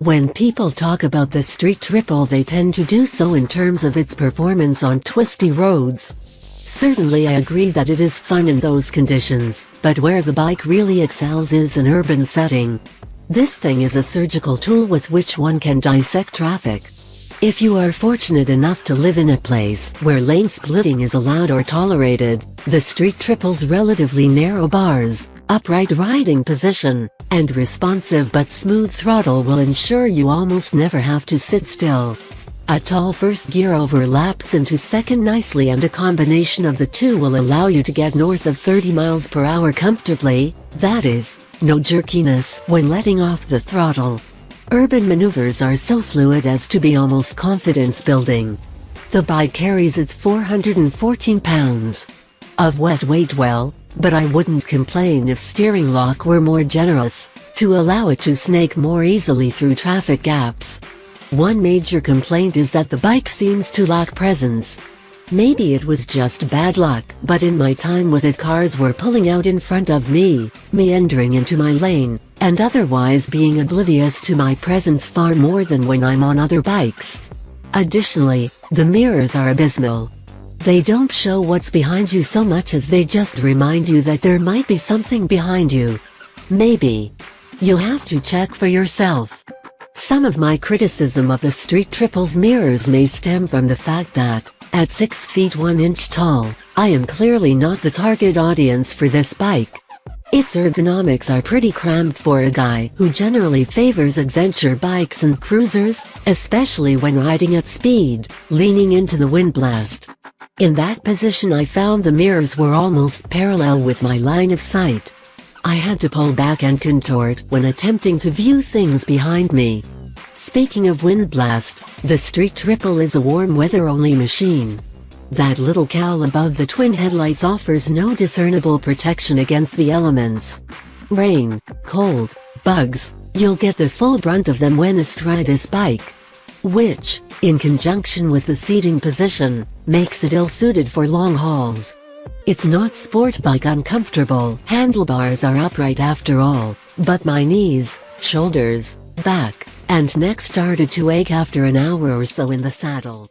When people talk about the street triple, they tend to do so in terms of its performance on twisty roads. Certainly I agree that it is fun in those conditions, but where the bike really excels is an urban setting. This thing is a surgical tool with which one can dissect traffic. If you are fortunate enough to live in a place where lane splitting is allowed or tolerated, the street triple's relatively narrow bars, upright riding position, and responsive but smooth throttle will ensure you almost never have to sit still. A tall first gear overlaps into second nicely, and a combination of the two will allow you to get north of 30 miles per hour comfortably, that is, no jerkiness when letting off the throttle. Urban maneuvers are so fluid as to be almost confidence building. The bike carries its 414 pounds of wet weight well, but I wouldn't complain if steering lock were more generous, to allow it to snake more easily through traffic gaps. One major complaint is that the bike seems to lack presence. Maybe it was just bad luck, but in my time with it, cars were pulling out in front of me, meandering into my lane, and otherwise being oblivious to my presence far more than when I'm on other bikes. Additionally, the mirrors are abysmal. They don't show what's behind you so much as they just remind you that there might be something behind you. Maybe. You'll have to check for yourself. Some of my criticism of the street triple's mirrors may stem from the fact that, at 6 feet 1 inch tall, I am clearly not the target audience for this bike. Its ergonomics are pretty cramped for a guy who generally favors adventure bikes and cruisers, especially when riding at speed, leaning into the wind blast. In that position I found the mirrors were almost parallel with my line of sight. I had to pull back and contort when attempting to view things behind me. Speaking of wind blast, the street triple is a warm weather only machine. That little cowl above the twin headlights offers no discernible protection against the elements. Rain, cold, bugs, you'll get the full brunt of them when astride this bike. Which, in conjunction with the seating position, makes it ill-suited for long hauls. It's not sport bike uncomfortable. Handlebars are upright after all, but my knees, shoulders, back, and neck started to ache after an hour or so in the saddle.